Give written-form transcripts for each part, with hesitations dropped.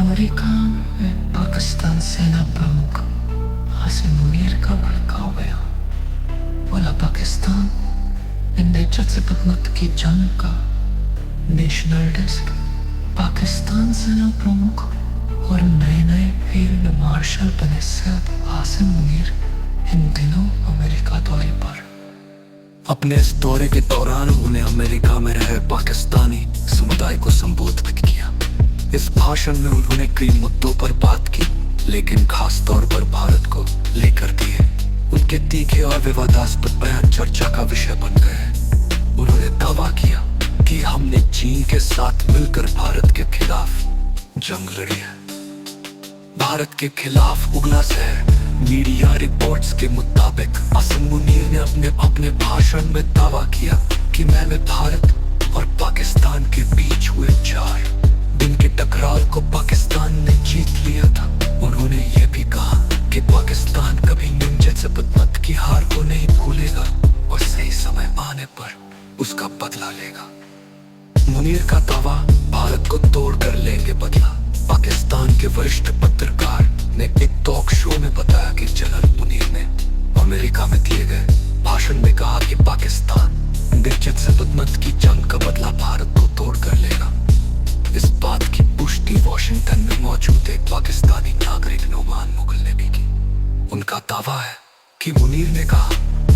America में पाकिस्तान सेना प्रमुख आसिम मुनीर का भड़काव गया। बोला पाकिस्तान इन दहशत से हुकूमत की जंग का नेशनल डेस्क। पाकिस्तान सेना प्रमुख और नए नए फील्ड मार्शल बने सैयद आसिम मुनीर इन दिनों अमेरिका दौरे पर। अपने इस दौरे के दौरान उन्होंने अमेरिका में रहे पाकिस्तानी समुदाय को संबोधित किया। इस भाषण में उन्होंने कई मुद्दों पर बात की, लेकिन खास तौर पर भारत को लेकर दिए। उनके तीखे और विवादास्पद बयान चर्चा का विषय बन गए। उन्होंने दावा किया कि हमने चीन के साथ मिलकर भारत के खिलाफ जंग लड़ी है। भारत के खिलाफ उगला शहर मीडिया रिपोर्ट्स के मुताबिक आसिम मुनीर ने अपने भाषण में दावा किया कि मैंने भारत और पाकिस्तान के बीच हुए 4 दिन के टकराव को पाकिस्तान ने जीत लिया था। उन्होंने ये भी कहा कि पाकिस्तान कभी निमजत की हार को नहीं भूलेगा और सही समय आने पर उसका बदला लेगा। मुनीर का दावा भारत को तोड़ कर लेंगे बदला। पाकिस्तान के वरिष्ठ पत्रकार ने एक टॉक शो में बताया कि जनरल मुनीर ने अमेरिका में दिए गए भाषण में कहा कि पाकिस्तान निश्चित से की जंग का बदला भारत को तोड़ कर लेगा। इस बात की पुष्टि वॉशिंगटन में मौजूद एक पाकिस्तानी नागरिक नोमान मुगल ने भी की। उनका दावा है कि मुनीर ने कहा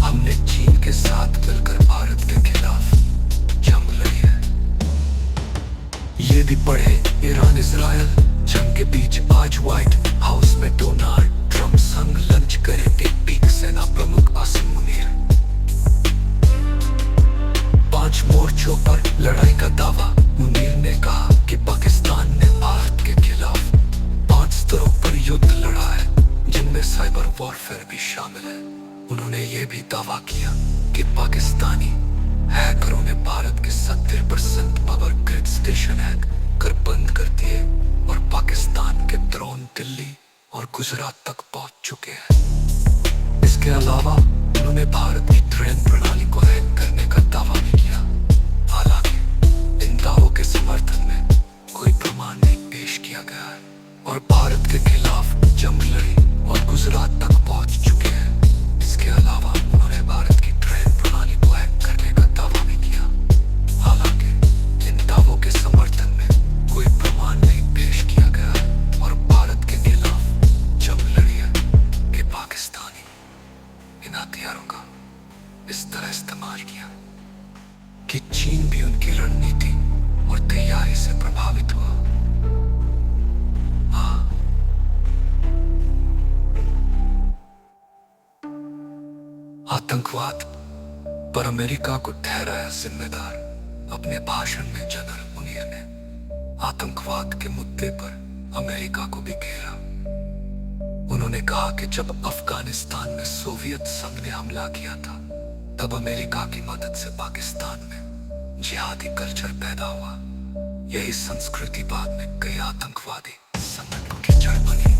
हमने चीन के साथ मिलकर भारत के खिलाफ जंग लड़ी है। ये भी पढ़े ईरान इजराइल जंग के बीच आज व्हाइट हाउस में डोनाल्ड ट्रंप संग लंच करेंगे पीक सेना प्रमुख आसिम मुनीर। 5 मोर्चों पर लड़ाई का दावा। मुनीर ने कहा कि पाकिस्तान ने भारत के खिलाफ 5 स्तरों पर युद्ध लड़ा है, जिनमें साइबर वॉरफेयर भी शामिल है। उन्होंने ये भी दावा किया कि पाकिस्तानी हैकरों ने भारत के 70% पावर ग्रिड स्टेशन हैक कर बंद कर दिए और पाकिस्तान के ड्रोन दिल्ली और गुजरात तक पहुंच चुके हैं। इसके अलावा उन्होंने भारत की ट्रेन प्रणाली को हैक करने का दावा भी किया। हालांकि इन दावों के समर्थन में कोई प्रमाण नहीं पेश किया गया है और भारत के खिलाफ जंग लड़ी और गुजरात तक पहुंच चुके हैं। इसके अलावा उन्होंने भारत की ट्रेन प्रणाली को हैक करने का दावा भी किया। हालांकि इन दावों के समर्थन में कोई प्रमाण नहीं पेश किया गया है और भारत के खिलाफ जंग लड़ी है कि पाकिस्तानी इन हथियारों का इस तरह इस्तेमाल किया कि चीन भी उनकी रणनीति और तैयारी से प्रभावित हुआ। आतंकवाद पर अमेरिका को ठहराया जिम्मेदार। अपने भाषण में जनरल मुनीर ने आतंकवाद के मुद्दे पर अमेरिका को भी घेरा। उन्होंने कहा कि जब अफगानिस्तान में सोवियत संघ ने हमला किया था, तब अमेरिका की मदद से पाकिस्तान में जिहादी कल्चर पैदा हुआ। यही संस्कृति बाद में कई आतंकवादी संगठनों की जड़ बनी।